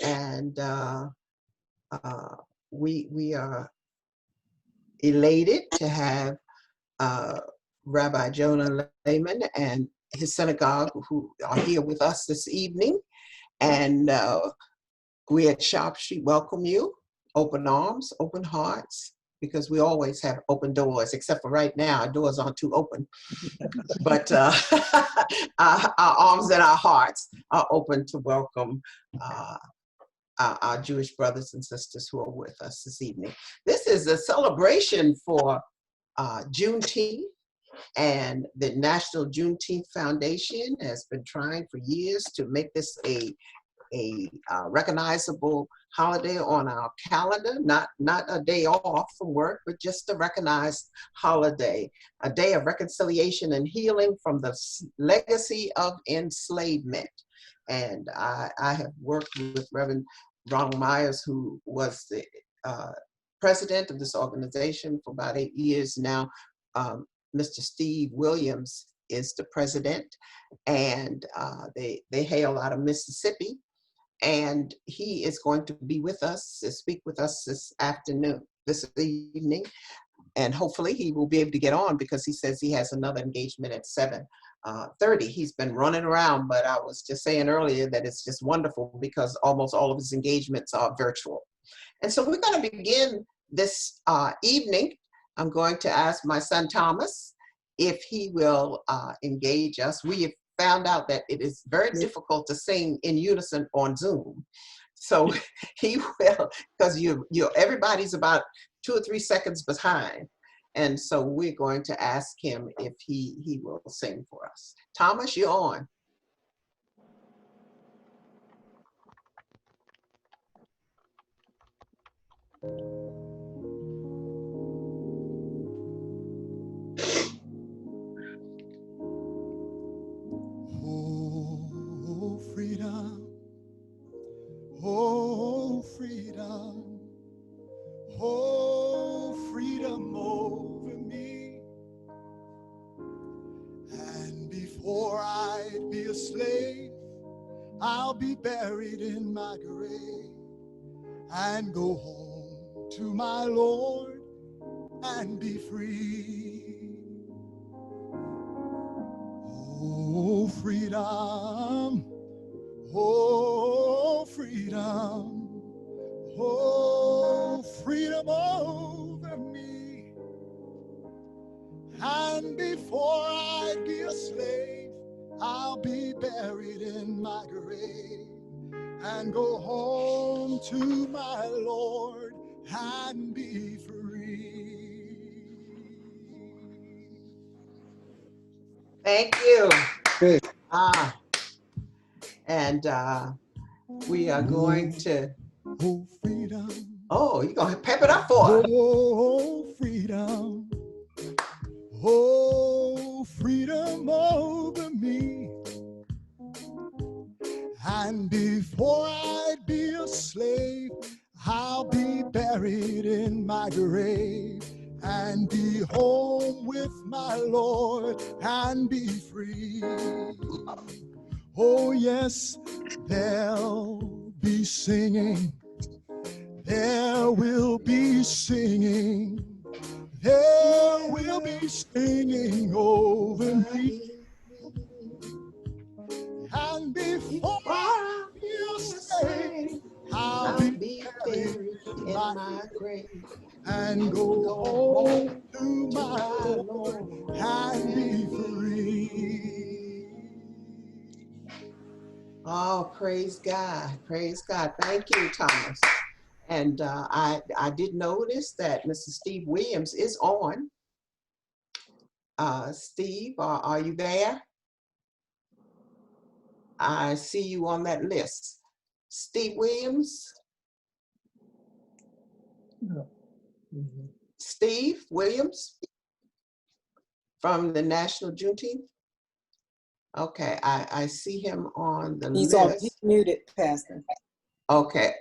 and we are elated to have Rabbi Jonah Lehman and his synagogue who are here with us this evening. And we at Sharp Street welcome you, open arms, open hearts, because we always have open doors, except for right now, our doors aren't too open. But our arms and our hearts are open to welcome our Jewish brothers and sisters who are with us this evening. This is a celebration for Juneteenth, and the National Juneteenth Foundation has been trying for years to make this a recognizable holiday on our calendar, not a day off from work, but just a recognized holiday, a day of reconciliation and healing from the legacy of enslavement. And I have worked with Reverend Ronald Myers, who was the president of this organization for about 8 years now. Mr. Steve Williams is the president, and they hail out of Mississippi. And he is going to be with us, to speak with us this evening. And hopefully he will be able to get on, because he says he has another engagement at 7:30. He's been running around, but I was just saying earlier that it's just wonderful because almost all of his engagements are virtual. And so we're going to begin this evening. I'm going to ask my son Thomas if he will engage us. We have found out that it is very difficult to sing in unison on Zoom. So he will, because everybody's about 2 or 3 seconds behind. And so we're going to ask him if he will sing for us. Thomas, you're on. Oh, freedom. Oh, freedom. Oh, freedom over me. And before I'd be a slave, I'll be buried in my grave and go home to my Lord and be free. Oh, freedom. Oh, freedom. Oh, freedom over me. And before I be a slave, I'll be buried in my grave and go home to my Lord and be free. Thank you. And we are going to, oh, freedom. Oh, you're going to pep it up for us. Oh, freedom. Oh, freedom over me. And before I'd be a slave, I'll be buried in my grave and be home with my Lord and be free. Oh, yes, there'll be singing. There will be singing. There will be singing over me. And before I be a slave, I'll be buried in my grave and go home to my Lord and be free. Oh, praise God. Praise God. Thank you, Thomas. And I did notice that Mr. Steve Williams is on. Steve, are you there? I see you on that list. Steve Williams? No. Mm-hmm. Steve Williams from the National Juneteenth? Okay, I see him on the list. He's muted, Pastor. Okay,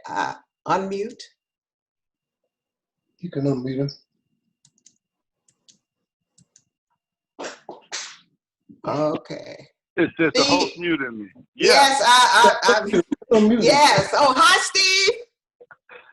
unmute. You can unmute him. Okay. It's just the host muted me. Yes, Yes. Oh, hi, Steve.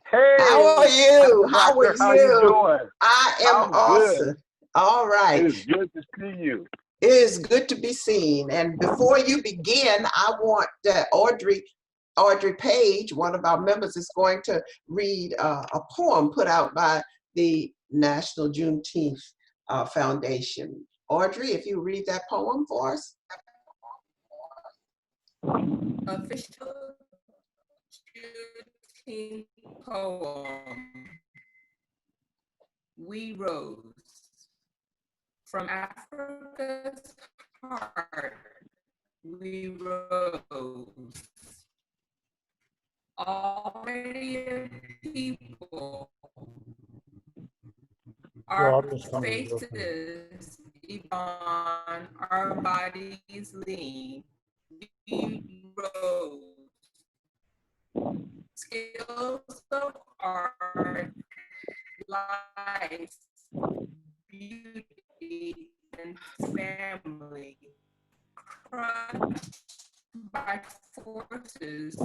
How Hey, are you? How are Doctor, how you you? doing? I am I'm good. awesome. All It right. is good to see you. It is good to be seen. And before you begin, I want Audrey Page, one of our members, is going to read a poem put out by the National Juneteenth Foundation. Audrey, if you read that poem for us. Official Juneteenth poem. We rose from Africa's heart. We rose. Already a people. Our faces on our bodies lean. We rose. Skills of art, life, beauty, and family, crushed by forces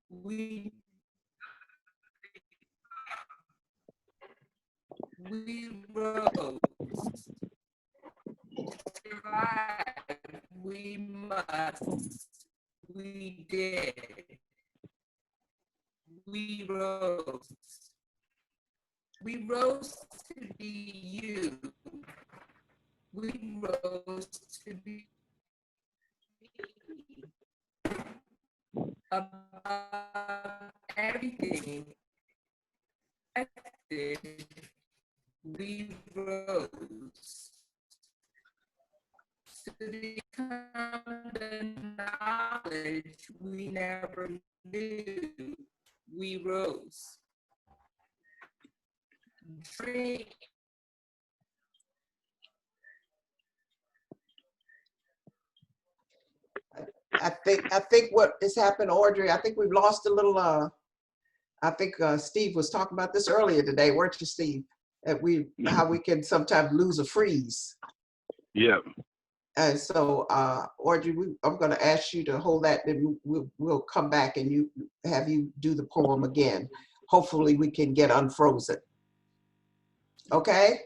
we rose. Survive, we must, we did. We rose. We rose to be you. We rose to be above everything. We rose to become the knowledge we never knew. We rose. Dream. I think what has happened, Audrey, I think we've lost a little, I think Steve was talking about this earlier today, weren't you, Steve? That how we can sometimes lose a freeze. Yep. And so, Audrey, I'm going to ask you to hold that, then we'll come back and have you do the poem again. Hopefully we can get unfrozen. Okay?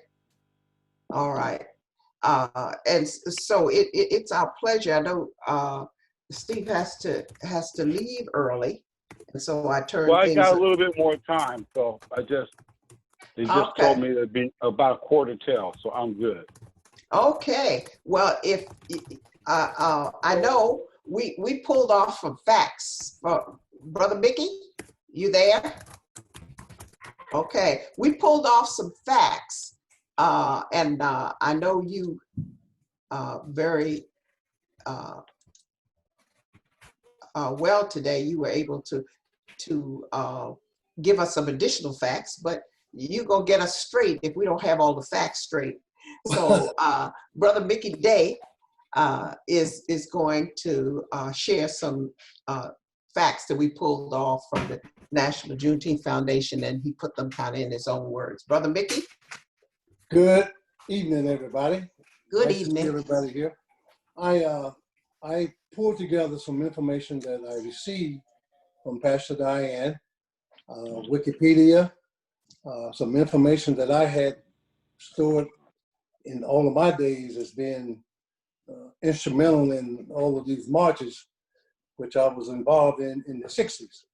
All right. And so it's our pleasure. I know Steve has to leave early, and so I turned Well, I things. got a little bit more time, so they just told me it'd be about 1:45, so I'm good. Okay. Well, if I know we pulled off some facts. Brother Mickey, you there? Okay. We pulled off some facts, and I know you very well today. You were able to give us some additional facts, but you're gonna get us straight if we don't have all the facts straight. So Brother Mickey Day is going to share some facts that we pulled off from the National Juneteenth Foundation, and he put them kind of in his own words. Brother Mickey? Good evening, everybody. Good nice evening. To see everybody here. I pulled together some information that I received from Pastor Diane, Wikipedia, some information that I had stored in all of my days as being instrumental in all of these marches, which I was involved in the 60s.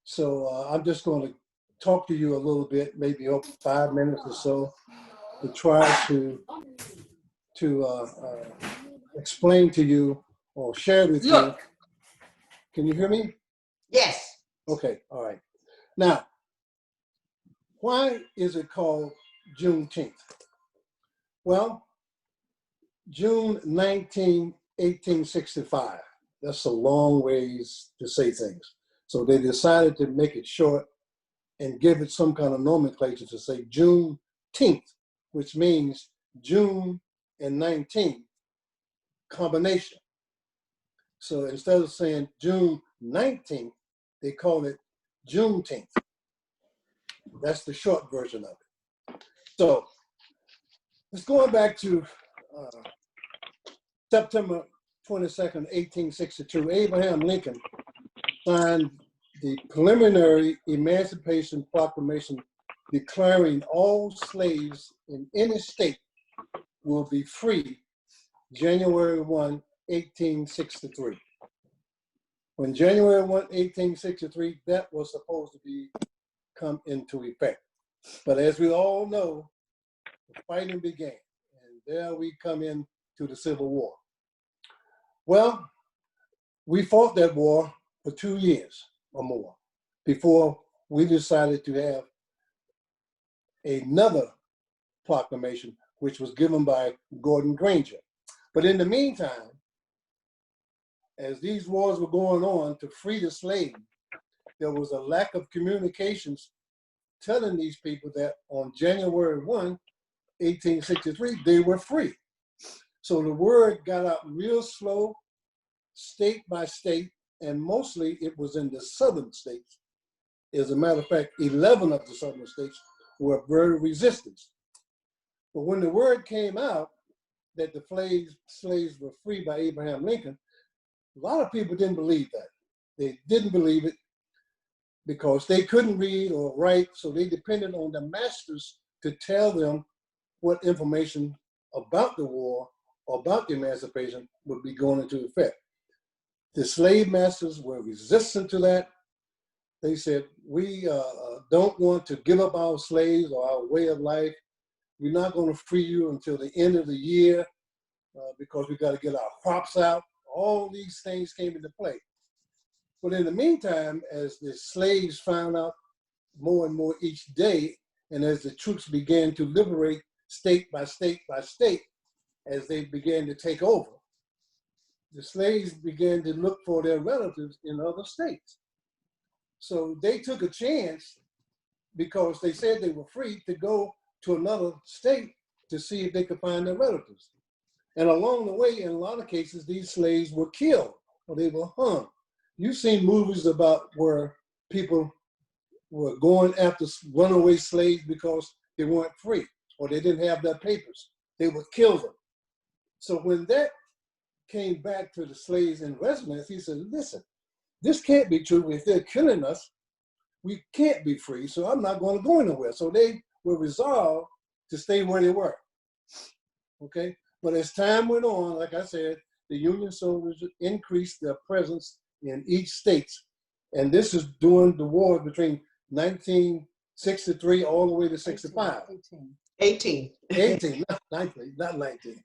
So I'm just going to talk to you a little bit, maybe 5 minutes or so, to try to explain to you or share with you. Can you hear me? Yes. Okay, all right. Now, why is it called Juneteenth? Well, June 19, 1865. That's a long ways to say things. So they decided to make it short and give it some kind of nomenclature to say Juneteenth, which means June and 19 combination. So instead of saying June 19th, they call it Juneteenth. That's the short version of it. So let's go back to September 22nd, 1862. Abraham Lincoln signed the preliminary Emancipation Proclamation declaring all slaves in any state will be free January 1, 1863. When January 1, 1863, that was supposed to come into effect. But as we all know, the fighting began, and there we come into the Civil War. Well, we fought that war for 2 years or more before we decided to have another proclamation, which was given by Gordon Granger. But in the meantime, as these wars were going on to free the slaves, there was a lack of communications telling these people that on January 1, 1863, they were free. So the word got out real slow, state by state, and mostly it was in the southern states. As a matter of fact, 11 of the southern states were very resistant. But when the word came out that the slaves were free by Abraham Lincoln, a lot of people didn't believe that. They didn't believe it because they couldn't read or write, so they depended on the masters to tell them what information about the war or about the emancipation would be going into effect. The slave masters were resistant to that. They said, we don't want to give up our slaves or our way of life. We're not going to free you until the end of the year because we got to get our crops out. All these things came into play. But in the meantime, as the slaves found out more and more each day, and as the troops began to liberate state by state by state, as they began to take over, the slaves began to look for their relatives in other states. So they took a chance, because they said they were free, to go to another state to see if they could find their relatives. And along the way, in a lot of cases, these slaves were killed or they were hung. You've seen movies about where people were going after runaway slaves because they weren't free or they didn't have their papers. They would kill them. So when that came back to the slaves in residence, he said, listen, this can't be true. If they're killing us, we can't be free, so I'm not going to go anywhere. So they were resolved to stay where they were, okay? But as time went on, like I said, the Union soldiers increased their presence in each state. And this is during the war between 1963 all the way to 65. 18. 18, not 19, not 19.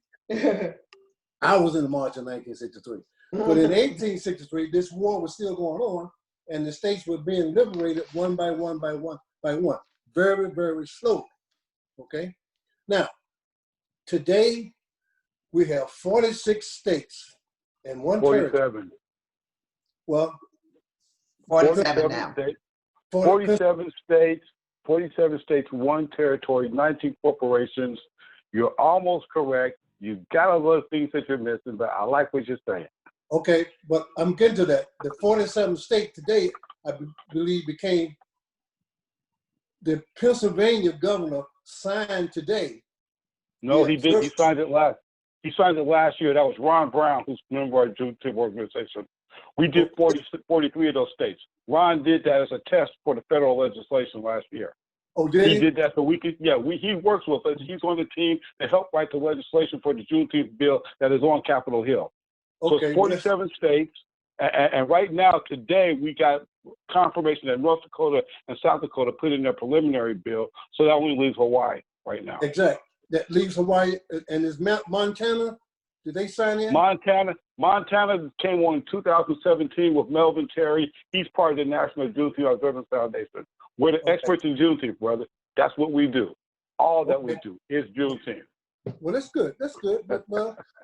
I was in the March of 1963. But in 1863, this war was still going on, and the states were being liberated one by one by one by one, very, very slowly, okay? Now, today, we have 46 states and one 47. territory. Well, 47 now. 47 states, one territory, 19 corporations. You're almost correct. You got a lot of things that you're missing, but I like what you're saying. Okay, but I'm getting to that. The 47 state today, I believe, became the Pennsylvania governor signed today. No, he did. He signed it last. He signed it last year. That was Ron Brown, who's a member of our Juneteenth organization. We did 43 of those states. Ron did that as a test for the federal legislation last year. Oh, did he? He did that so we could, he works with us. He's on the team to help write the legislation for the Juneteenth bill that is on Capitol Hill. So Okay, it's 47 states. And right now, today, we got confirmation that North Dakota and South Dakota put in their preliminary bill. So that only leaves Hawaii right now. Exactly. That leaves Hawaii. And is Montana, did they sign in? Montana came on in 2017 with Melvin Terry. He's part of the National Juneteenth Observance Foundation. We're the experts in Juneteenth, brother. That's what we do. All that we do is Juneteenth. Well, that's good. That's good. But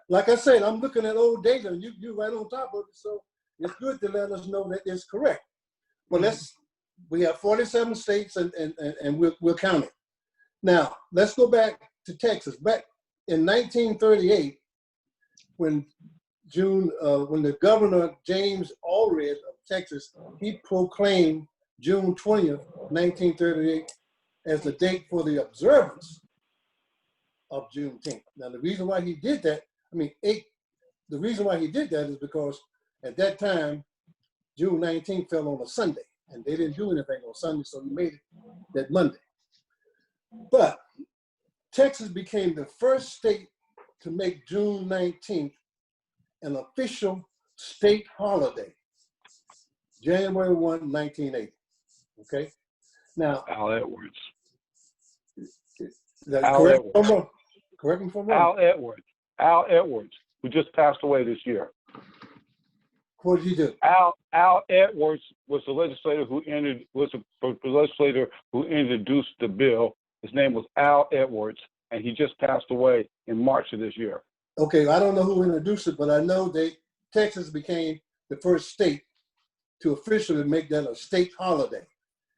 like I said, I'm looking at old data, and you right on top of it. So it's good to let us know that it's correct. But we have 47 states, and we'll count it. Now let's go back to Texas. Back in 1938, when the governor James Allred of Texas, he proclaimed June 20th, 1938, as the date for the observance of Juneteenth. Now, the reason why he did that, the reason why he did that is because at that time, June 19th fell on a Sunday, and they didn't do anything on Sunday, so he made it that Monday. But Texas became the first state to make June 19th an official state holiday, January 1, 1980. Okay? Now, Al Edwards. Correct me if I'm wrong. Al Edwards. Al Edwards, who just passed away this year. What did he do? Al Edwards was the legislator who introduced the bill. His name was Al Edwards, and he just passed away in March of this year. Okay, I don't know who introduced it, but I know Texas became the first state to officially make that a state holiday.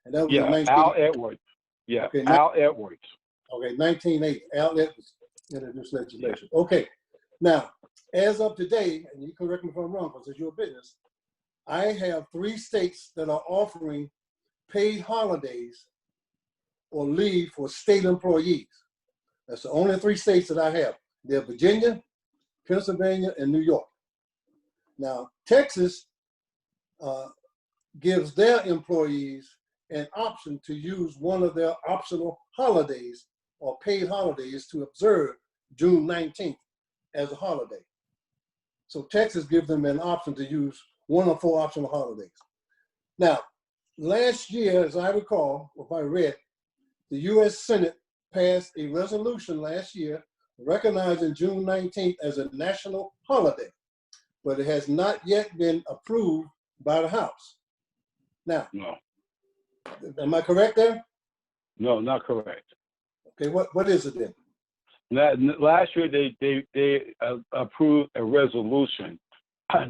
And that was in Al Edwards. Yeah, okay, Al Edwards. Okay, 1980. Al Edwards introduced legislation. Yeah. Okay, now, as of today, and you can correct me if I'm wrong because it's your business, I have 3 states that are offering paid holidays or leave for state employees. That's the only 3 states that I have. They're Virginia, Pennsylvania, and New York. Now, Texas gives their employees an option to use one of their optional holidays or paid holidays to observe June 19th as a holiday. So Texas gives them an option to use one of 4 optional holidays. Now, last year, as I recall, if I read, the U.S. Senate passed a resolution last year recognizing June 19th as a national holiday, but it has not yet been approved by the House. Now, no. Am I correct there? No, not correct. Okay, what is it then? Last year, they approved a resolution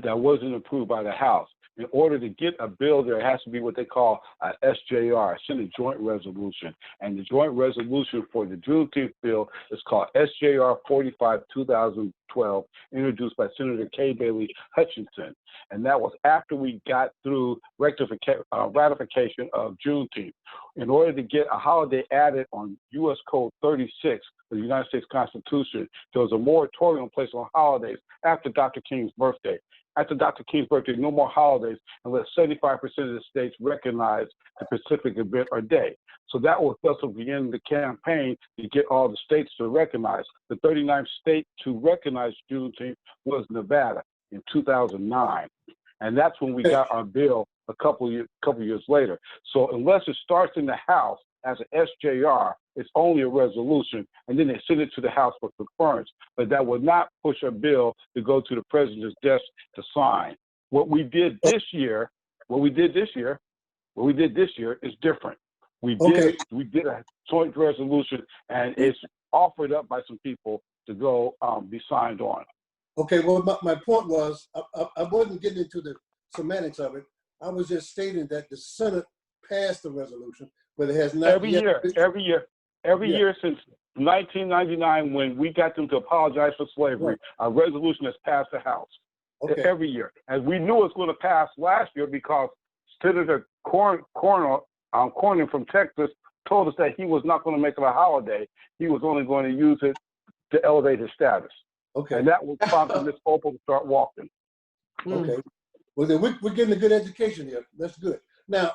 that wasn't approved by the House. In order to get a bill, there has to be what they call a SJR, Senate Joint Resolution. And the joint resolution for the Juneteenth bill is called SJR 45-2012, introduced by Senator Kay Bailey Hutchinson. And that was after we got through ratification of Juneteenth. In order to get a holiday added on U.S. Code 36, the United States Constitution, there was a moratorium placed on holidays after Dr. King's birthday. After Dr. King's birthday, no more holidays unless 75% of the states recognize the specific event or day. So that was thus the beginning of the campaign to get all the states to recognize. The 39th state to recognize Juneteenth was Nevada in 2009. And that's when we got our bill a couple years later. So unless it starts in the House as an SJR, it's only a resolution, and then they send it to the House for concurrence. But that would not push a bill to go to the president's desk to sign. What we did this year is different. We did a joint resolution, and it's offered up by some people to go be signed on. Okay, well, my point was, I wasn't getting into the semantics of it. I was just stating that the Senate passed the resolution, but it has not every year since 1999, when we got them to apologize for slavery, a resolution has passed the House. Okay. Every year. And we knew it was going to pass last year because Senator Cornyn from Texas told us that he was not going to make it a holiday. He was only going to use it to elevate his status. Okay. And that was prompting Ms. Opal to start walking. Okay. Well, then we're getting a good education here. That's good. Now,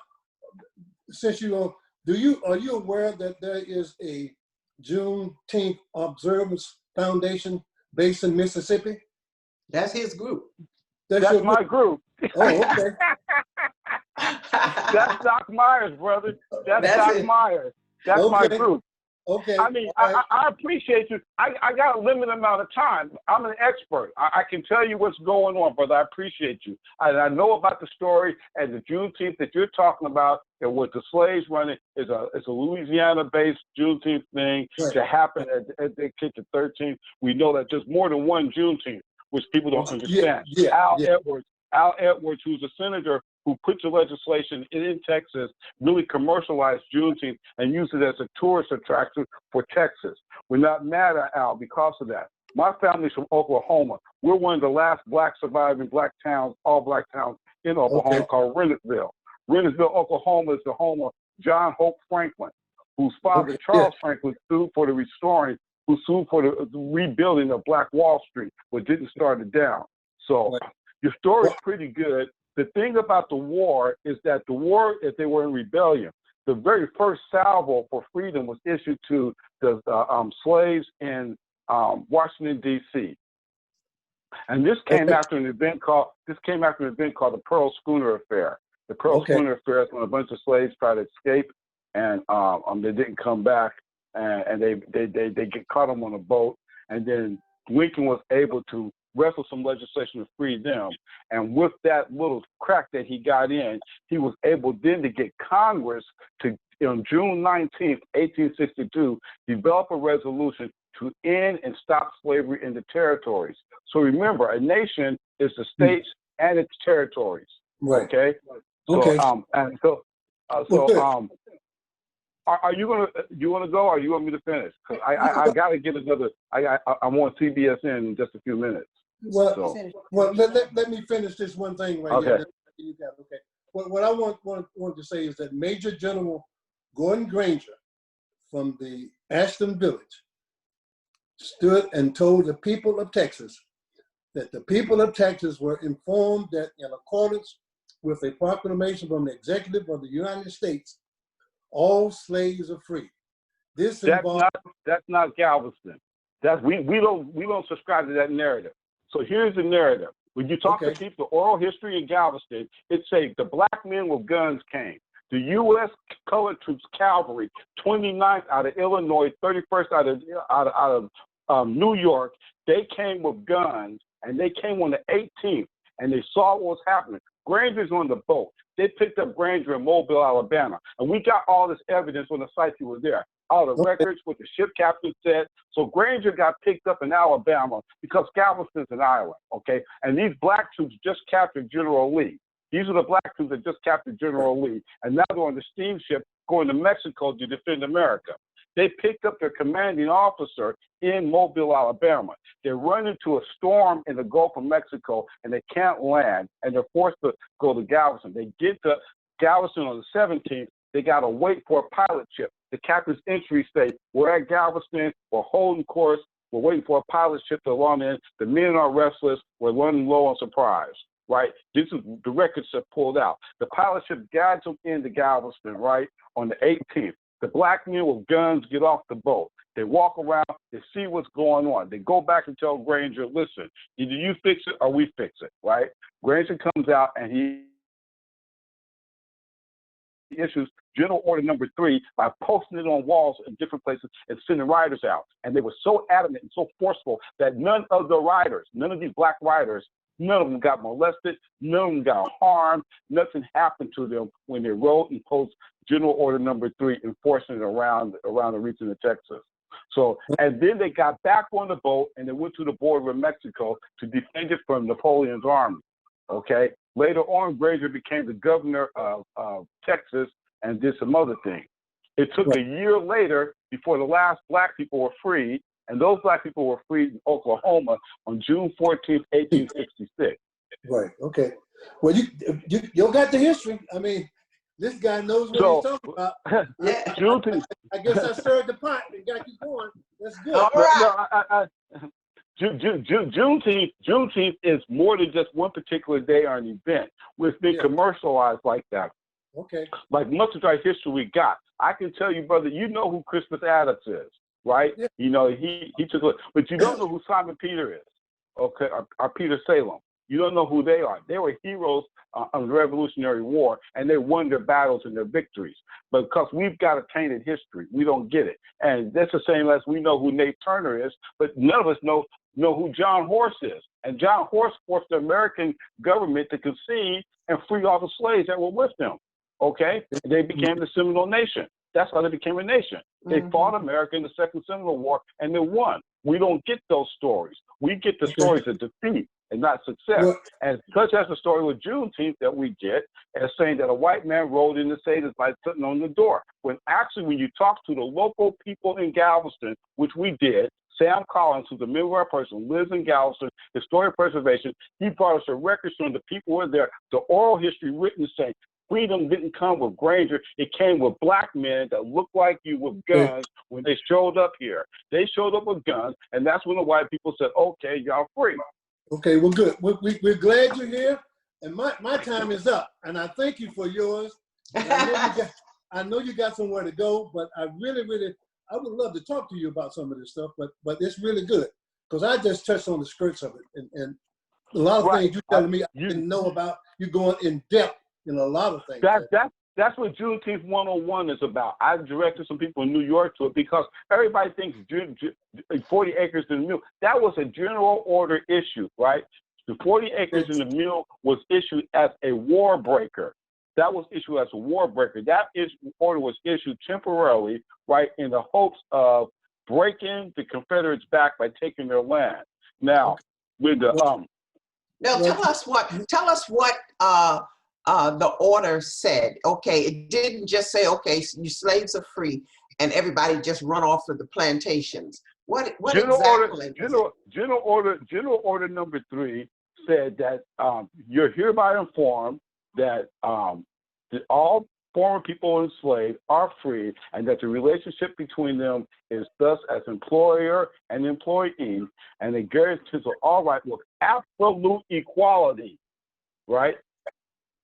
since are you aware that there is a Juneteenth Observance Foundation based in Mississippi? That's his group. That's my group. Oh, okay. That's Doc Myers, brother. That's Doc Myers. That's my group. Okay. I mean, I appreciate you. I got a limited amount of time. I'm an expert. I can tell you what's going on, brother. I appreciate you. I know about the story, and the Juneteenth that you're talking about, and what the slaves running is a Louisiana-based Juneteenth thing that happened at the 13th. We know that there's more than one Juneteenth, which people don't understand. Al Edwards, who's a senator who put the legislation in Texas, really commercialized Juneteenth and used it as a tourist attraction for Texas. We're not mad at Al because of that. My family's from Oklahoma. We're one of the last surviving black towns, all black towns in Oklahoma, called Rennersville. Rennersville, Oklahoma is the home of John Hope Franklin, whose father, Charles Franklin, sued for the rebuilding of Black Wall Street, but didn't start it down. So your story's pretty good. The thing about the war is that the war, if they were in rebellion, the very first salvo for freedom was issued to the slaves in Washington, D.C. And this came after an event called the Pearl Schooner Affair. The Pearl Schooner Affair is when a bunch of slaves tried to escape, and they didn't come back, and they get caught them on a boat, and then Lincoln was able to wrestle some legislation to free them, and with that little crack that he got in, he was able then to get Congress to, on June 19th, 1862, develop a resolution to end and stop slavery in the territories. So remember, a nation is the states and its territories. Right. Okay. So, okay. Are you gonna? You want to go, or you want me to finish? Because I gotta get another. I'm on CBSN in just a few minutes. Well, let me finish this one thing right here. You got it. Okay. What I want to say is that Major General Gordon Granger from the Ashton Village stood and told the people of Texas that the people of Texas were informed that in accordance with a proclamation from the executive of the United States, all slaves are free. That's not Galveston. We don't subscribe to that narrative. So here's the narrative. When you talk to people, the oral history in Galveston, it says the black men with guns came. The U.S. colored troops cavalry, 29th out of Illinois, 31st out of New York, they came with guns, and they came on the 18th, and they saw what was happening. Granger's on the boat. They picked up Granger in Mobile, Alabama, and we got all this evidence on the site he was there. All the records, what the ship captain said. So Granger got picked up in Alabama because Galveston's an island, okay? And these black troops just captured General Lee. These are the black troops that just captured General Lee, and now they're on the steamship going to Mexico to defend America. They picked up their commanding officer in Mobile, Alabama. They run into a storm in the Gulf of Mexico, and they can't land, and they're forced to go to Galveston. They get to Galveston on the 17th. They got to wait for a pilot ship. The captain's entry say, we're at Galveston, we're holding course, we're waiting for a pilot ship to launch in. The men are restless, we're running low on supplies, right? This is the records that pulled out. The pilot ship guides them into Galveston, right, on the 18th. The black men with guns get off the boat. They walk around, they see what's going on. They go back and tell Granger, listen, either you fix it or we fix it, right? Granger comes out and he issues General Order Number 3 by posting it on walls in different places and sending riders out. And they were so adamant and so forceful that none of the riders, none of these black riders, none of them got molested, none of them got harmed, nothing happened to them when they wrote and posted General Order Number 3, enforcing it around the region of Texas. So, and then they got back on the boat and they went to the border of Mexico to defend it from Napoleon's army. Okay. Later on, Granger became the governor of Texas and did some other things. It took a year later before the last black people were freed, and those black people were freed in Oklahoma on June 14th, 1866. Right. Okay. Well, you got the history. I mean, this guy knows what he's talking about. Juneteenth. I guess I stirred the pot and got you going. That's good. All right. Juneteenth is more than just one particular day or an event. It's been commercialized like that. Okay. Like much of our history we got. I can tell you, brother, you know who Crispus Attucks is, right? Yeah. You know, he took a, but you don't know who Simon Peter is, okay, or Peter Salem. You don't know who they are. They were heroes of the Revolutionary War, and they won their battles and their victories. But because we've got a tainted history, we don't get it. And that's the same as we know who Nate Turner is, but none of us know who John Horse is. And John Horse forced the American government to concede and free all the slaves that were with them. Okay? And they became the Seminole Nation. That's how they became a nation. They fought America in the Second Seminole War, and they won. We don't get those stories. We get the stories of defeat and not success. And such as the story with Juneteenth that we get as saying that a white man rode in to say this by sitting on the door. When actually, when you talk to the local people in Galveston, which we did, Sam Collins, who's a member of our person, lives in Galveston, Historic Preservation, he brought us a record showing the people were there, the oral history written saying, freedom didn't come with Granger. It came with black men that looked like you with guns when they showed up here. They showed up with guns, and that's when the white people said, okay, y'all free. Okay, well, good. We're glad you're here, And my time is up, and I thank you for yours. And I know you got somewhere to go, but I really, I would love to talk to you about some of this stuff, but it's really good because I just touched on the skirts of it, and a lot of things you're telling me I didn't know about. You're going in depth in a lot of things. That's what Juneteenth 101 is about. I directed some people in New York to it because everybody thinks 40 acres in the mule. That was a general order issue, right? The 40 acres in the mule was issued as a war breaker. That was issued as a war breaker. That order was issued temporarily, right, in the hopes of breaking the Confederates back by taking their land. Now, with the now tell us what the order said. Okay, it didn't just say, okay, you slaves are free, and everybody just run off to the plantations. What exactly? General order number 3 said that you're hereby informed that all former people enslaved are free, and that the relationship between them is thus as employer and employee, and it guarantees all right with absolute equality, right?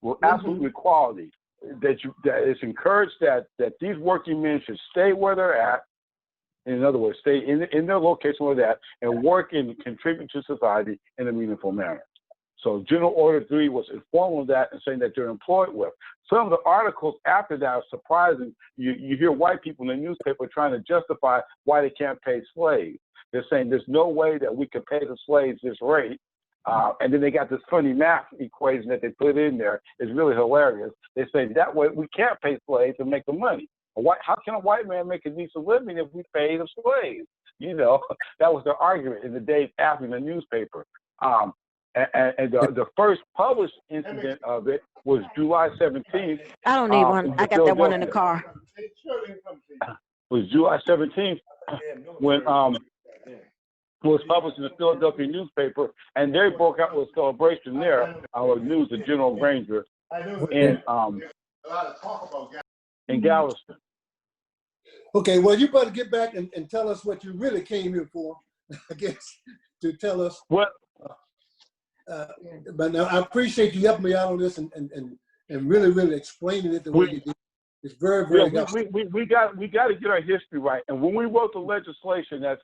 With absolute equality. That it's encouraged that these working men should stay where they're at. In other words, stay in their location where they're at and work and contribute to society in a meaningful manner. So General Order 3 was informal of that and saying that they're employed with. Some of the articles after that are surprising. You hear white people in the newspaper trying to justify why they can't pay slaves. They're saying there's no way that we can pay the slaves this rate. And then they got this funny math equation that they put in there. It's really hilarious. They say that way we can't pay slaves and make the money. How can a white man make a decent living if we pay the slaves? You know, that was their argument in the days after the newspaper. And the first published incident of it was July 17th. I don't need one. I got that one in the car. Was July 17th when it was published in the Philadelphia newspaper, and they broke out with a celebration there. News of General Granger in Galveston. Okay, well, you better get back and tell us what you really came here for. I guess to tell us what. But now I appreciate you helping me out on this and really explaining it the way you did. It's very helpful. We got to get our history right. And when we wrote the legislation that's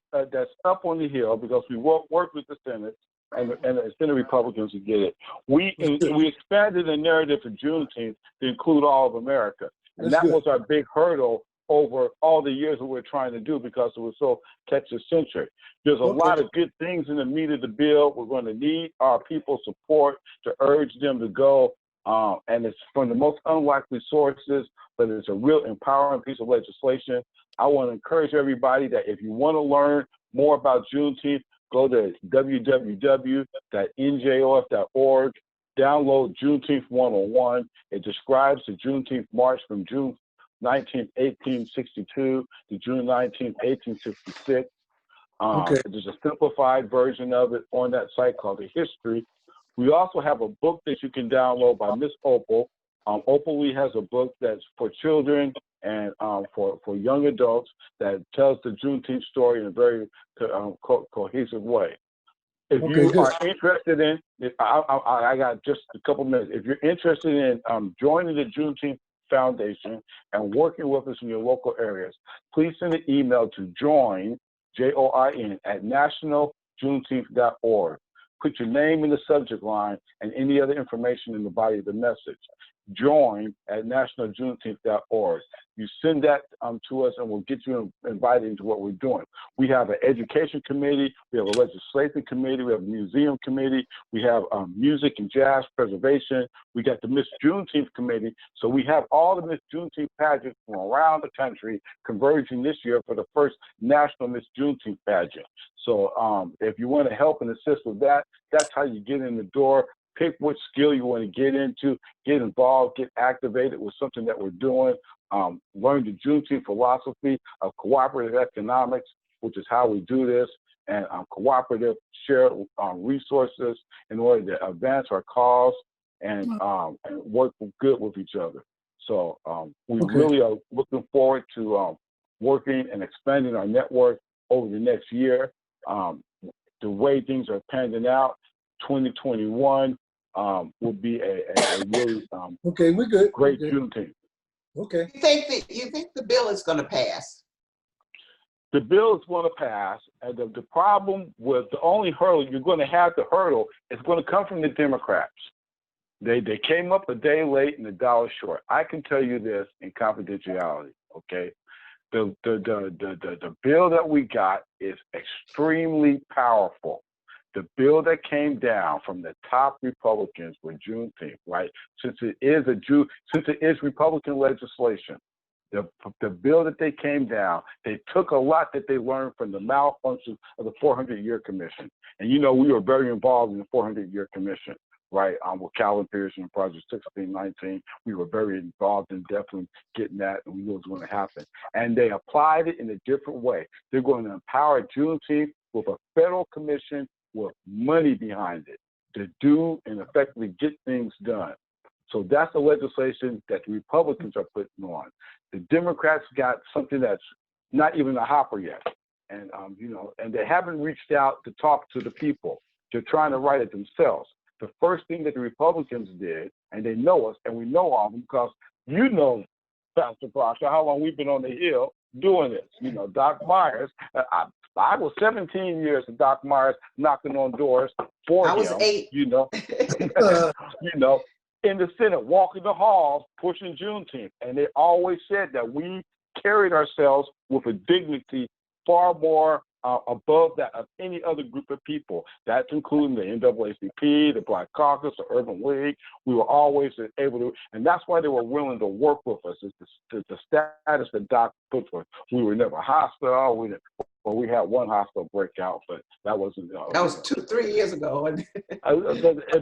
up on the Hill, because we worked with the Senate and the Senate Republicans to get it, we expanded the narrative for Juneteenth to include all of America, and that was our big hurdle over all the years that we're trying to do because it was so Texas-centric. There's a lot of good things in the meat of the bill. We're going to need our people's support to urge them to go, and it's from the most unlikely sources, but it's a real empowering piece of legislation. I want to encourage everybody that if you want to learn more about Juneteenth, go to www.njof.org, download Juneteenth 101. It describes the Juneteenth March from June 19th, 1862 to June 19th, 1866. There's a simplified version of it on that site called The History. We also have a book that you can download by Miss Opal. Opal Lee has a book that's for children and for young adults that tells the Juneteenth story in a very cohesive way. If you are interested in, I got just a couple minutes. If you're interested in joining the Juneteenth Foundation and working with us in your local areas, please send an email to join, JOIN, at nationaljuneteenth.org. Put your name in the subject line and any other information in the body of the message. Join at nationaljuneteenth.org. You send that to us and we'll get you invited into what we're doing. We have an education committee, we have a legislative committee, we have a museum committee, we have music and jazz preservation, we got the Miss Juneteenth committee. So we have all the Miss Juneteenth pageants from around the country converging this year for the first National Miss Juneteenth pageant. So if you want to help and assist with that, that's how you get in the door. Pick what skill you want to get into, get involved, get activated with something that we're doing. Learn the Juneteenth philosophy of cooperative economics, which is how we do this, and cooperative share resources in order to advance our cause and work good with each other. So we really are looking forward to working and expanding our network over the next year. The way things are panning out, 2021, will be a really okay, we're good. great We're good. Juneteenth. Okay. You think the bill is going to pass? The bill is going to pass, and the problem with the only hurdle you're going to have to hurdle is going to come from the Democrats. They came up a day late and $1 short. I can tell you this in confidentiality, okay? The bill that we got is extremely powerful. The bill that came down from the top Republicans for Juneteenth, right? Since it is Republican legislation, the bill that they came down, they took a lot that they learned from the malfunctions of the 400-Year Commission. And you know, we were very involved in the 400-Year Commission, right? With Calvin Pearson and Project 1619, we were very involved in definitely getting that, and we knew it was going to happen. And they applied it in a different way. They're going to empower Juneteenth with a federal commission with money behind it to do and effectively get things done. So that's the legislation that the Republicans are putting on. The Democrats got something that's not even a hopper yet. And, you know, and they haven't reached out to talk to the people. They're trying to write it themselves. The first thing that the Republicans did, and they know us, and we know all of them because you know, Pastor Proctor, how long we've been on the Hill doing this. You know, Doc Myers, I was 17 years of Doc Myers knocking on doors for him. I was 8. You know, you know, in the Senate, walking the halls, pushing Juneteenth. And they always said that we carried ourselves with a dignity far more above that of any other group of people. That's including the NAACP, the Black Caucus, the Urban League. We were always able to, and that's why they were willing to work with us. It's the status that Doc put for us. We were never hostile. We had one hostile breakout, but that wasn't. That was 2-3 years ago.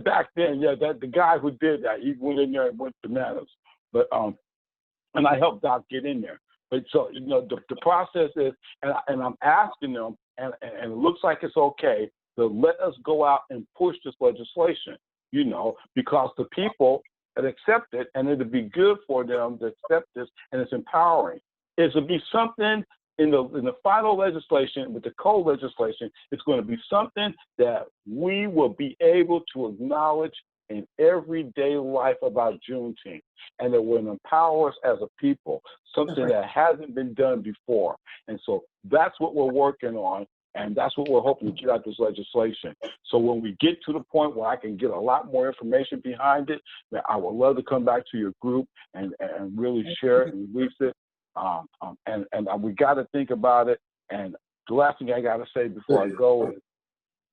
Back then, yeah, the guy who did that, he went in there and went bananas. But and I helped Doc get in there. But so, you know, the process is, and I'm asking them, and it looks like it's okay to let us go out and push this legislation, you know, because the people that accept it, and it'll be good for them to accept this, and it's empowering. It'll be something in the final legislation, with the co-legislation, it's going to be something that we will be able to acknowledge in everyday life about Juneteenth, and that will empower us as a people, something that hasn't been done before. And so that's what we're working on, and that's what we're hoping to get out this legislation. So when we get to the point where I can get a lot more information behind it, I would love to come back to your group and really share it and release it. And we got to think about it. And the last thing I got to say before I go is,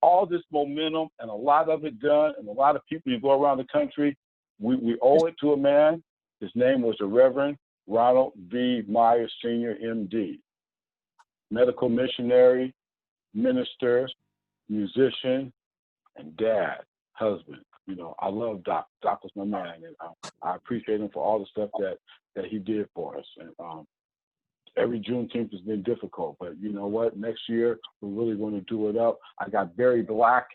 all this momentum and a lot of it done, and a lot of people, you go around the country, we owe it to a man. His name was the Reverend Ronald V. Myers, Sr., M.D., medical missionary, minister, musician, and dad, husband. You know, I love Doc. Doc was my man, and I appreciate him for all the stuff that he did for us. And every Juneteenth has been difficult, but you know what? Next year, we're really going to do it up. I got Barry Black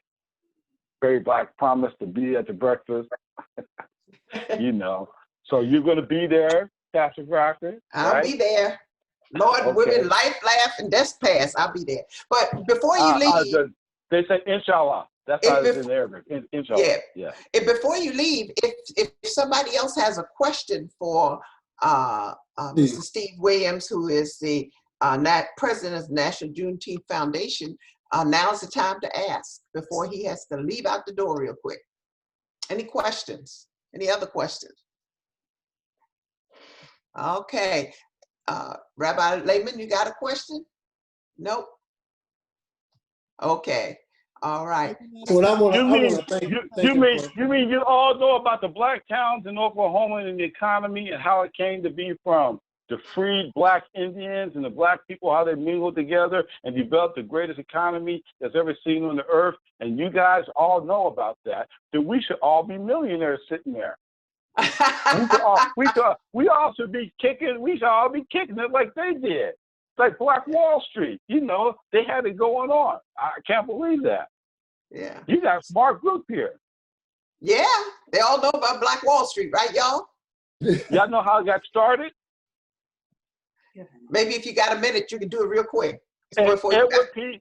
promised to be at the breakfast, you know. So you're going to be there, Pastor Proctor? I'll be there. Lord, women, life, laugh, and death pass. I'll be there. But before you leave. They say, inshallah. That's how it's in Arabic. Inshallah. Yeah. And before you leave, if somebody else has a question for Mr. Steve Williams, who is the president of the National Juneteenth Foundation, now's the time to ask before he has to leave out the door real quick. Any questions? Any other questions? Okay. Rabbi Lehman, you got a question? Nope. Okay. All right. Well, you mean you all know about the black towns in Oklahoma and the economy and how it came to be from the freed black Indians and the black people, how they mingled together and developed the greatest economy that's ever seen on the earth, and you guys all know about that, then we should all be millionaires sitting there. we all should be kicking, we should all be kicking it like they did. It's like Black Wall Street, you know, they had it going on. I can't believe that. Yeah. You got a smart group here. Yeah, they all know about Black Wall Street, right, y'all? Y'all know how it got started? Maybe if you got a minute, you can do it real quick. And Before you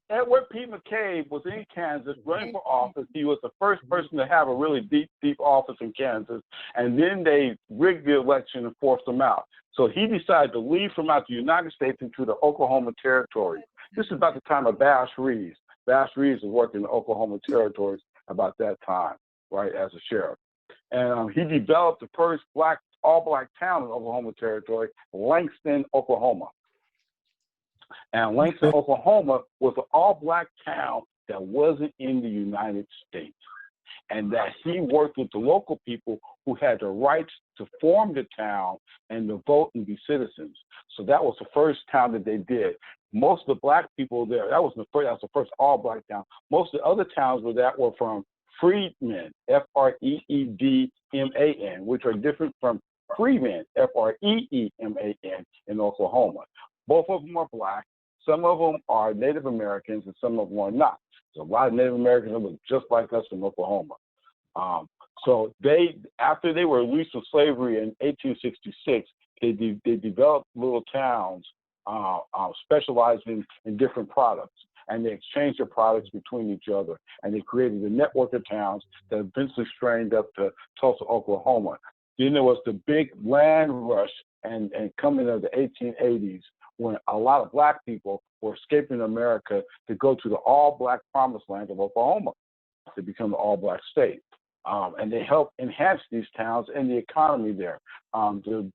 Edward P. McCabe was in Kansas running for office. He was the first person to have a really deep office in Kansas. And then they rigged the election and forced him out. So he decided to leave from out the United States into the Oklahoma Territory. This is about the time of Bass Reeves. Bass Reeves was working in the Oklahoma Territories about that time, right, as a sheriff. And he developed the first all-black town in the Oklahoma Territory, Langston, Oklahoma. And Langston, Oklahoma was an all-black town that wasn't in the United States. And that he worked with the local people who had the rights to form the town and to vote and be citizens. So that was the first town that they did. Most of the black people there, that was the first all-black town. Most of the other towns were from freedmen, Freedman, which are different from freemen, Freeman, in Oklahoma. Both of them are black. Some of them are Native Americans and some of them are not. There's a lot of Native Americans that look just like us in Oklahoma. So after they were released from slavery in 1866, they developed little towns specializing in different products. And they exchanged their products between each other. And they created a network of towns that eventually strained up to Tulsa, Oklahoma. Then there was the big land rush and coming of the 1880s, when a lot of black people were escaping America to go to the all-black promised land of Oklahoma to become an all-black state. And they helped enhance these towns and the economy there. The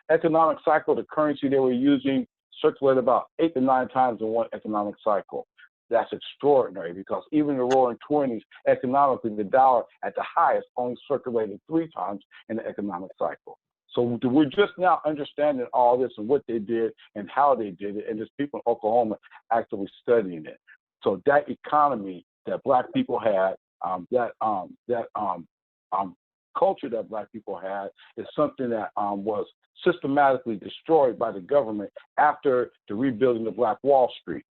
economic cycle, the currency they were using, circulated about 8 to 9 times in one economic cycle. That's extraordinary because even in the roaring 20s, economically, the dollar at the highest only circulated 3 times in the economic cycle. So we're just now understanding all this and what they did and how they did it, and there's people in Oklahoma actively studying it. So that economy that black people had, culture that black people had, is something that was systematically destroyed by the government after the rebuilding of Black Wall Street.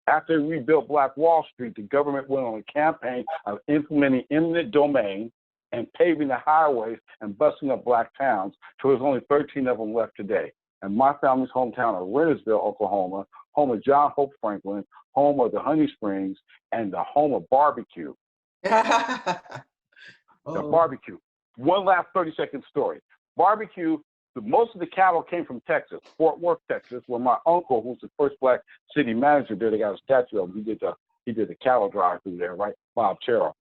After they rebuilt Black Wall Street, the government went on a campaign of implementing eminent domain and paving the highways and busting up black towns, so there's only 13 of them left today. And my family's hometown of Rennersville, Oklahoma, home of John Hope Franklin, home of the Honey Springs, and the home of barbecue. The barbecue. One last 30-second story. Barbecue, most of the cattle came from Texas, Fort Worth, Texas, where my uncle, who's the first black city manager there, they got a statue of him. He did the cattle drive through there, right? Bob Terrell.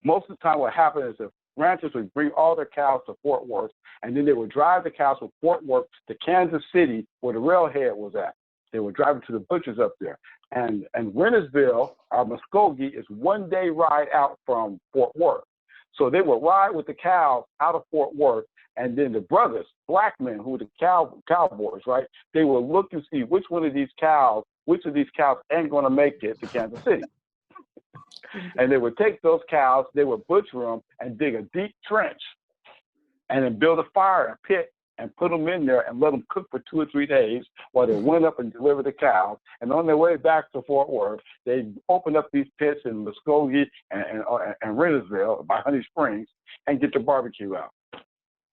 Most of the time what happened is the ranchers would bring all their cows to Fort Worth, and then they would drive the cows from Fort Worth to Kansas City, where the railhead was at. They were driving to the butchers up there. And Rennersville, Muskogee, is 1-day ride out from Fort Worth. So they would ride with the cows out of Fort Worth, and then the brothers, black men who were the cowboys, right? They would look and see which of these cows ain't going to make it to Kansas City. And they would take those cows, they would butcher them and dig a deep trench and then build a fire, a pit, and put them in there and let them cook for 2 or 3 days while they went up and delivered the cows. And on their way back to Fort Worth, they opened up these pits in Muskogee and Rennersville by Honey Springs and get the barbecue out.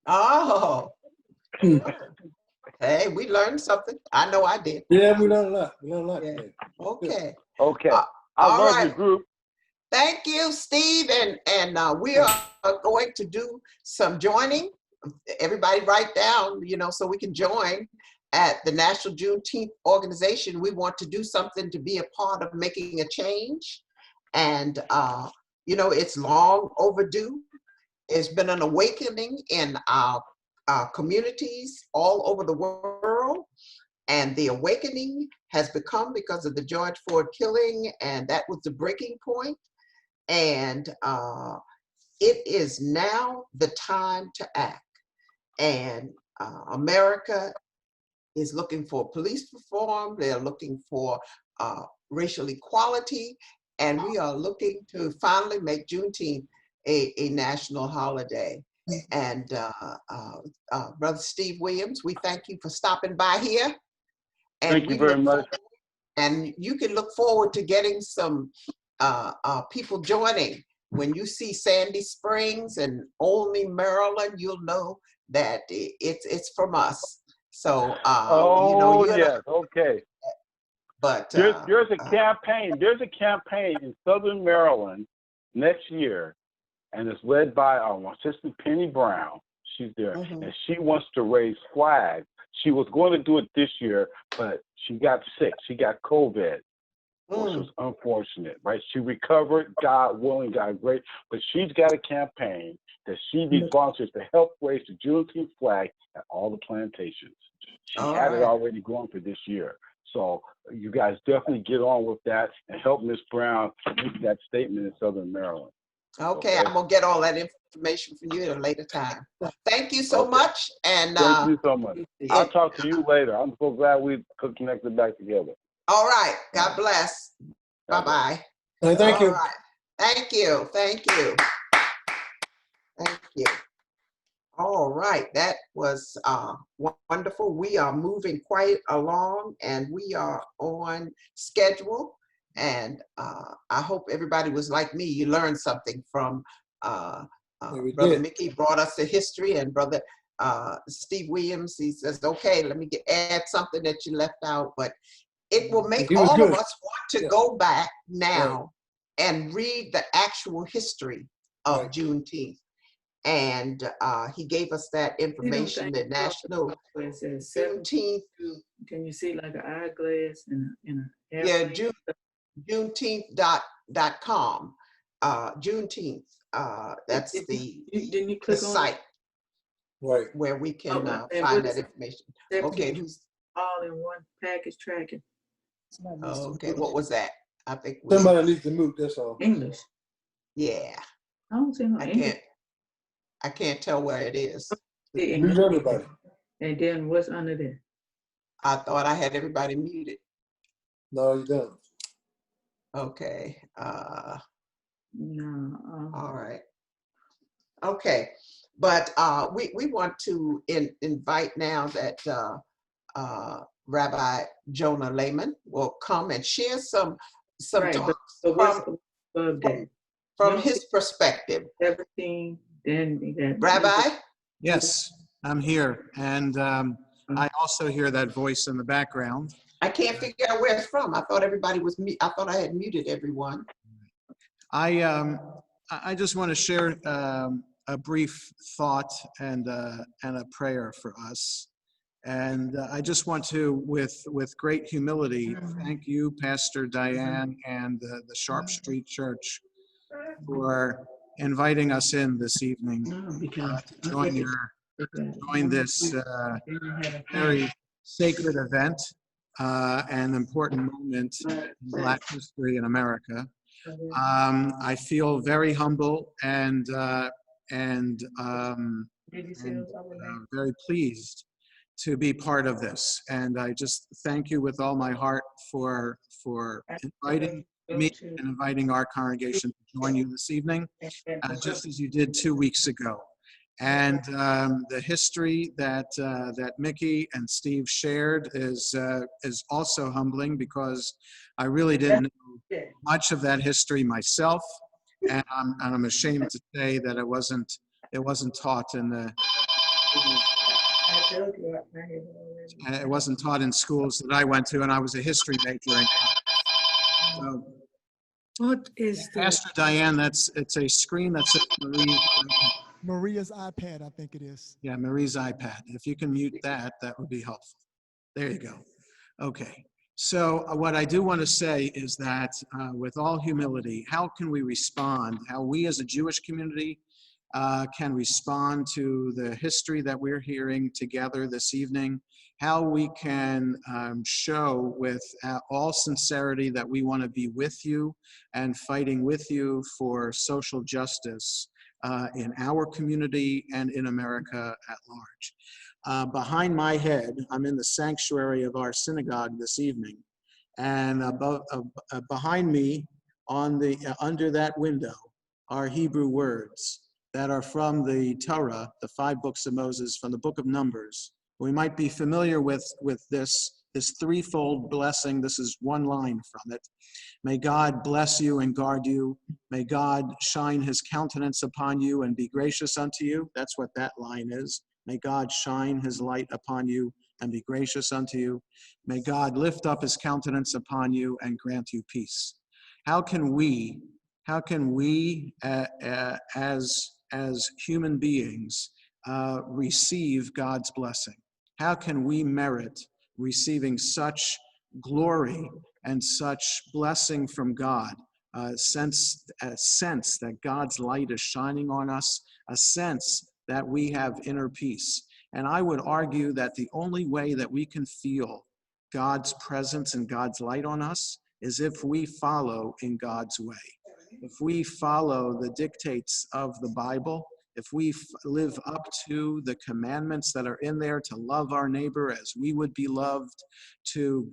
Oh. Hey, we learned something. I know I did. Yeah, we learned a lot. Yeah. Okay. Okay. I love your group. Thank you, Steve. And we are going to do some joining. Everybody write down, so we can join at the National Juneteenth organization. We want to do something to be a part of making a change. And, it's long overdue. It's been an awakening in our communities all over the world. And the awakening has become because of the George Floyd killing, and that was the breaking point. And it is now the time to act. And America is looking for police reform. They're looking for racial equality. And we are looking to finally make Juneteenth a national holiday. And Brother Steve Williams, we thank you for stopping by here. And thank you very much. And you can look forward to getting some people joining. When you see Sandy Springs and Olney, Maryland, you'll know that it's from us. So, yes, okay. But there's a campaign. There's a campaign in Southern Maryland next year, and it's led by our sister Penny Brown. She's there, and she wants to raise flags. She was going to do it this year, but she got sick. She got COVID, which was unfortunate, right? She recovered, God willing, God great, but she's got a campaign that she sponsors to help raise the Juneteenth flag at all the plantations. She had it already going for this year. So you guys definitely get on with that and help Miss Brown make that statement in Southern Maryland. Okay, I'm gonna get all that information for you at a later time. Thank you so much, and thank you so much. I'll talk to you later. I'm so glad we could connect back together. All right, God bless. Bye-bye. Thank you. All right. Thank you. Thank you. Thank you. All right, that was wonderful. We are moving quite along, and we are on schedule. And I hope everybody was like me. You learned something from Brother Mickey brought us the history, and Brother Steve Williams, he says, okay, let me add something that you left out, but it will make all of us want to go back now and read the actual history of Juneteenth. And he gave us that information, the National Juneteenth. Can you see like an eyeglass in a yeah, Juneteenth.com. Juneteenth. That's didn't you click on site where we can find that information. Okay, who's all in one package tracking? Okay, what was that? I think somebody needs to move. That's all. English. Yeah. I don't see no English. I can't tell where it is. Mute everybody. And then what's under there? I thought I had everybody muted. No, you don't. Okay. No. All right. Okay. But we want to invite now that Rabbi Jonah Lehman will come and share some talks from his perspective. Everything. Then Rabbi? Yes, I'm here. And I also hear that voice in the background. I can't figure out where it's from. I thought everybody was I thought I had muted everyone. I just want to share a brief thought and a prayer for us. And I just want to, with great humility, thank you, Pastor Diane, and the Sharp Street Church for inviting us in this evening to join this very sacred event, an important moment in Black history in America. I feel very humble and very pleased to be part of this. And I just thank you with all my heart for inviting me and inviting our congregation to join you this evening, just as you did 2 weeks ago. And the history that Mickey and Steve shared is also humbling, because I really didn't know much of that history myself, and I'm ashamed to say that it wasn't taught in the it wasn't taught in schools that I went to, and I was a history major. So, what is Pastor Diane? It's a screen that's Maria's iPad, I think it is. Yeah, Marie's iPad. If you can mute that, that would be helpful. There you go. Okay. So what I do want to say is that with all humility, how can we respond? How we as a Jewish community can respond to the history that we're hearing together this evening, how we can show with all sincerity that we want to be with you and fighting with you for social justice in our community and in America at large. Behind my head, I'm in the sanctuary of our synagogue this evening, and behind me, under that window, are Hebrew words that are from the Torah, the 5 books of Moses, from the book of Numbers. We might be familiar with this threefold blessing. This is one line from it. May God bless you and guard you. May God shine his countenance upon you and be gracious unto you. That's what that line is. May God shine his light upon you and be gracious unto you. May God lift up his countenance upon you and grant you peace. How can we, as human beings, receive God's blessing? How can we merit receiving such glory and such blessing from God? A sense that God's light is shining on us, a sense that we have inner peace. And I would argue that the only way that we can feel God's presence and God's light on us is if we follow in God's way. If we follow the dictates of the Bible, if we live up to the commandments that are in there to love our neighbor as we would be loved, to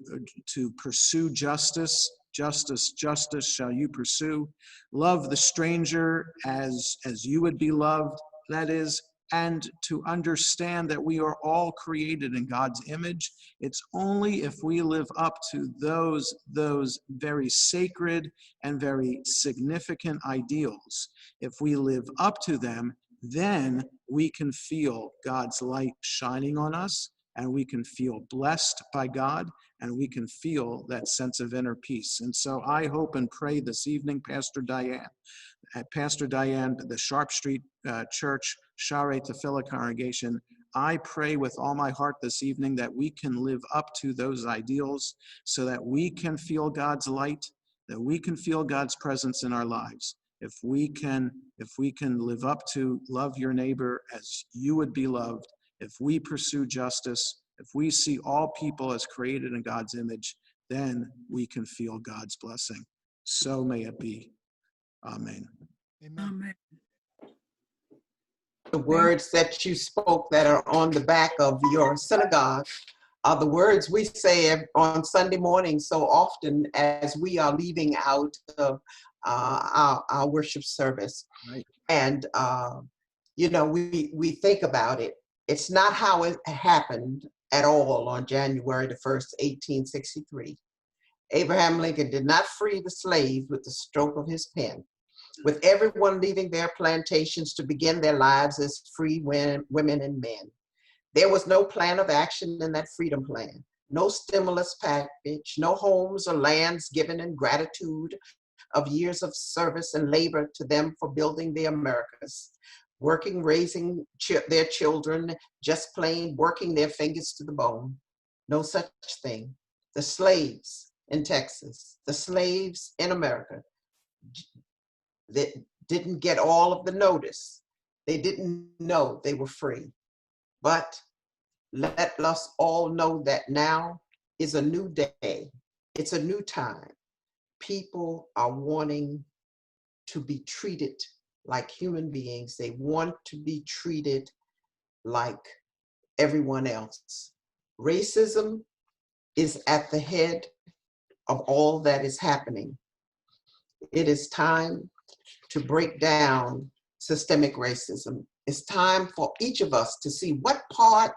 pursue justice shall you pursue, love the stranger as you would be loved, that is, and to understand that we are all created in God's image. It's only if we live up to those very sacred and very significant ideals, if we live up to them, then we can feel God's light shining on us, and we can feel blessed by God, and we can feel that sense of inner peace. And so I hope and pray this evening, Pastor Diane, the Sharp Street Church, Shaare Tefila congregation, I pray with all my heart this evening that we can live up to those ideals so that we can feel God's light, that we can feel God's presence in our lives. If we can live up to love your neighbor as you would be loved, if we pursue justice, if we see all people as created in God's image, then we can feel God's blessing. So may it be. Amen. Amen. The words that you spoke that are on the back of your synagogue are the words we say on Sunday morning so often as we are leaving out of our worship service. Right. And, we think about it. It's not how it happened at all on January the 1st, 1863. Abraham Lincoln did not free the slaves with the stroke of his pen. With everyone leaving their plantations to begin their lives as free women and men. There was no plan of action in that freedom plan, no stimulus package, no homes or lands given in gratitude of years of service and labor to them for building the Americas, working, raising their children, just plain working their fingers to the bone. No such thing. The slaves in Texas, the slaves in America, that didn't get all of the notice. They didn't know they were free. But let us all know that now is a new day. It's a new time. People are wanting to be treated like human beings. They want to be treated like everyone else. Racism is at the head of all that is happening. It is time to break down systemic racism. It's time for each of us to see, what part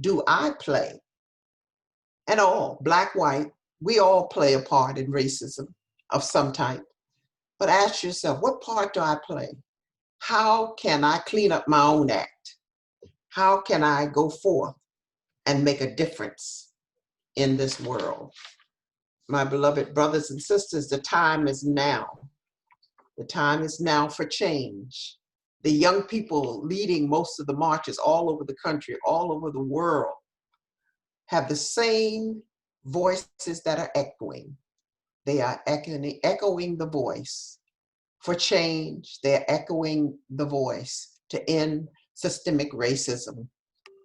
do I play? And all, black, white, we all play a part in racism of some type. But ask yourself, what part do I play? How can I clean up my own act? How can I go forth and make a difference in this world? My beloved brothers and sisters, the time is now. The time is now for change. The young people leading most of the marches all over the country, all over the world, have the same voices that are echoing. They are echoing the voice for change. They're echoing the voice to end systemic racism.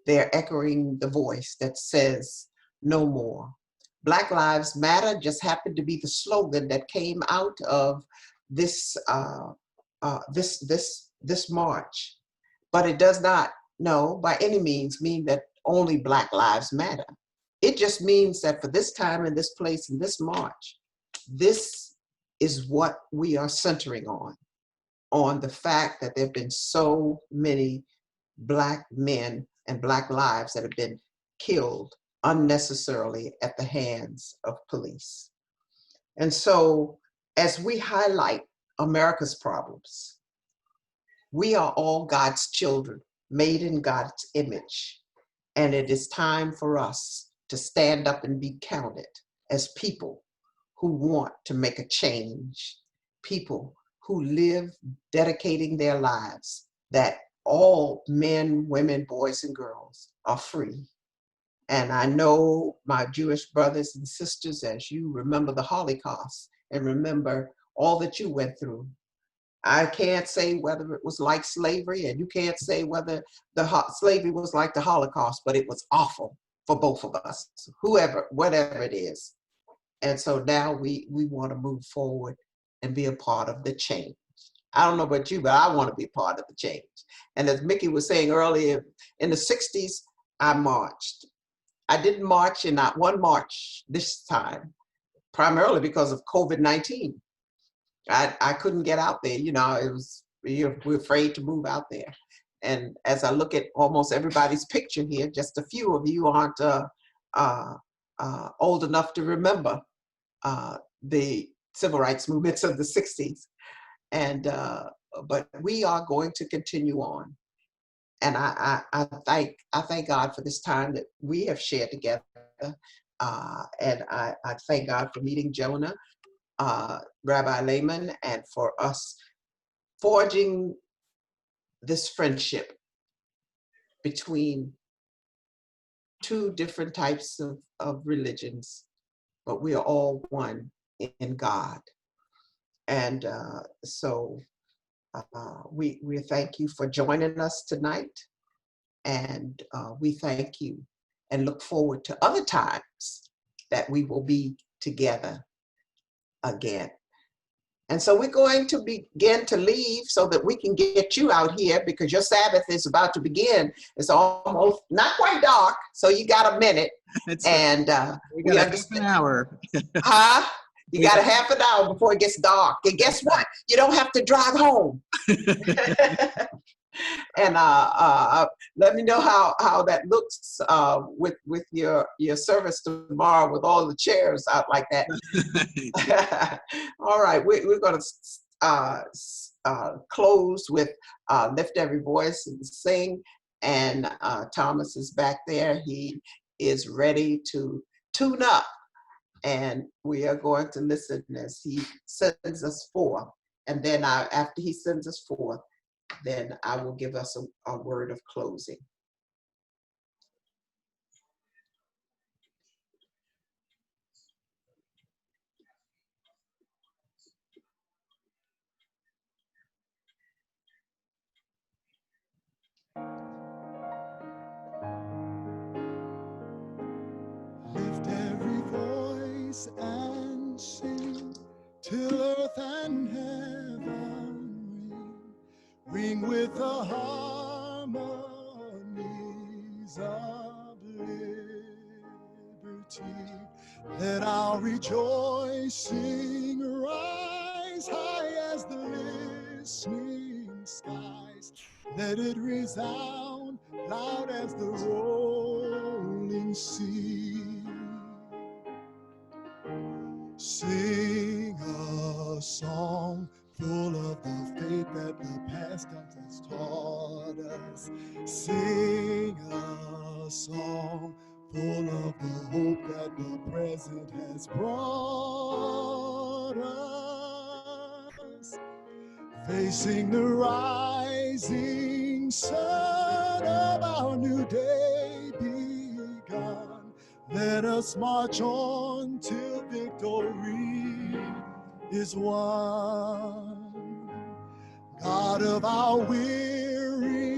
They're echoing the voice that says no more. Black Lives Matter just happened to be the slogan that came out of this march, but it does not, by any means mean that only Black Lives Matter. It just means that for this time and this place and this march, this is what we are centering on the fact that there have been so many Black men and Black lives that have been killed unnecessarily at the hands of police. And so as we highlight America's problems, we are all God's children, made in God's image. And it is time for us to stand up and be counted as people who want to make a change, people who live dedicating their lives that all men, women, boys, and girls are free. And I know my Jewish brothers and sisters, as you remember the Holocaust and remember all that you went through. I can't say whether it was like slavery, and you can't say whether slavery was like the Holocaust, but it was awful for both of us, whoever, whatever it is. And so now we want to move forward and be a part of the change. I don't know about you, but I want to be a part of the change. And as Mickey was saying earlier, in the 60s, I marched. I didn't march in not one march this time, primarily because of COVID-19. I couldn't get out there, we're afraid to move out there. And as I look at almost everybody's picture here, just a few of you aren't old enough to remember the civil rights movements of the 60s. But we are going to continue on. And I thank God for this time that we have shared together. And I thank God for meeting Jonah, Rabbi Lehman, and for us forging this friendship between two different types of religions, but we are all one in God. And so we thank you for joining us tonight. And we thank you and look forward to other times that we will be together again. And so we're going to begin to leave so that we can get you out here, because your Sabbath is about to begin. It's almost not quite dark, so you got a minute. And we got a half an hour. Huh? You got a half an hour before it gets dark. And guess what? You don't have to drive home. And let me know how that looks with your service tomorrow with all the chairs out like that. All right, we're going to close with Lift Every Voice and Sing. And Thomas is back there. He is ready to tune up. And we are going to listen as he sends us forth. And then after he sends us forth, then I will give us a word of closing. Lift every voice and sing till earth and heaven ring with the harmonies of liberty. Let our rejoicing rise high as the listening skies. Let it resound loud as the rolling sea. Sing a song full of the faith that the past times has taught us. Sing a song full of the hope that the present has brought us. Facing the rising sun of our new day begun, let us march on till victory is won. God of our weary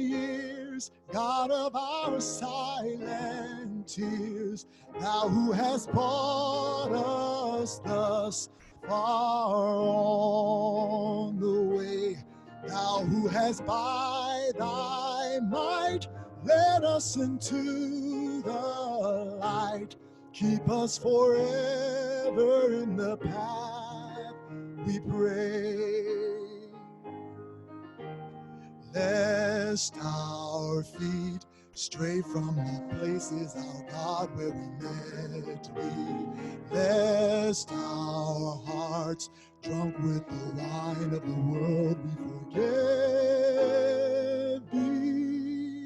years, God of our silent tears, thou who hast brought us thus far on the way, thou who hast by thy might led us into the light, keep us forever in the path we pray. Lest our feet stray from the places, our God, where we meant to be. Lest our hearts, drunk with the wine of the world, we forget thee.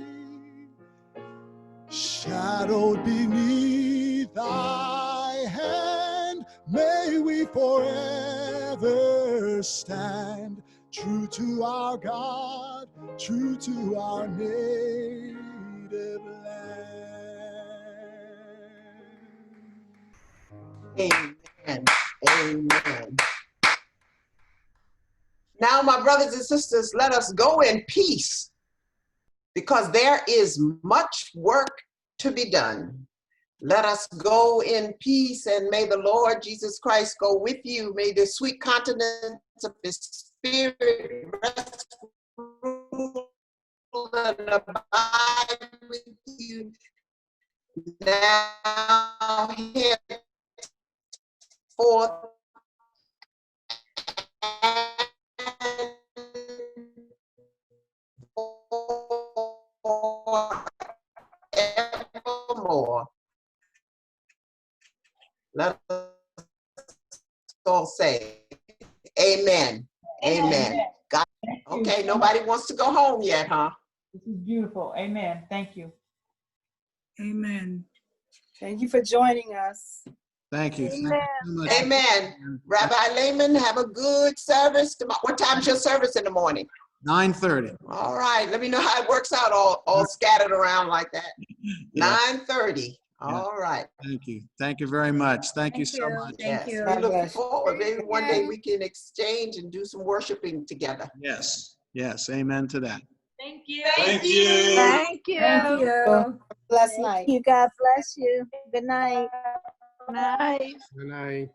shadowed beneath thy hand, may we forever stand true to our God, true to our native land. Amen. Amen. Now, my brothers and sisters, let us go in peace, because there is much work to be done. Let us go in peace, and may the Lord Jesus Christ go with you. May the sweet continence of his spirit rest, rule, and abide with you now, henceforth, forevermore. Let us all say, amen. Amen. God. Okay, nobody wants to go home yet, huh? This is beautiful. Amen. Thank you. Amen. Thank you for joining us. Thank you. Thank you so much. Amen. Rabbi Lehman, have a good service tomorrow. What time's your service in the morning? 9:30. All right. Let me know how it works out, all scattered around like that. Yeah. 9:30. Yeah. All right. Thank you. Thank you very much. Thank you so much. Yes. you. We God look bless you. forward. Maybe one day we can exchange and do some worshiping together. Yes. Yes. Amen to that. Thank you. Thank you. Thank you. Thank you. Bless night. God bless you. Good night. Night. Good night.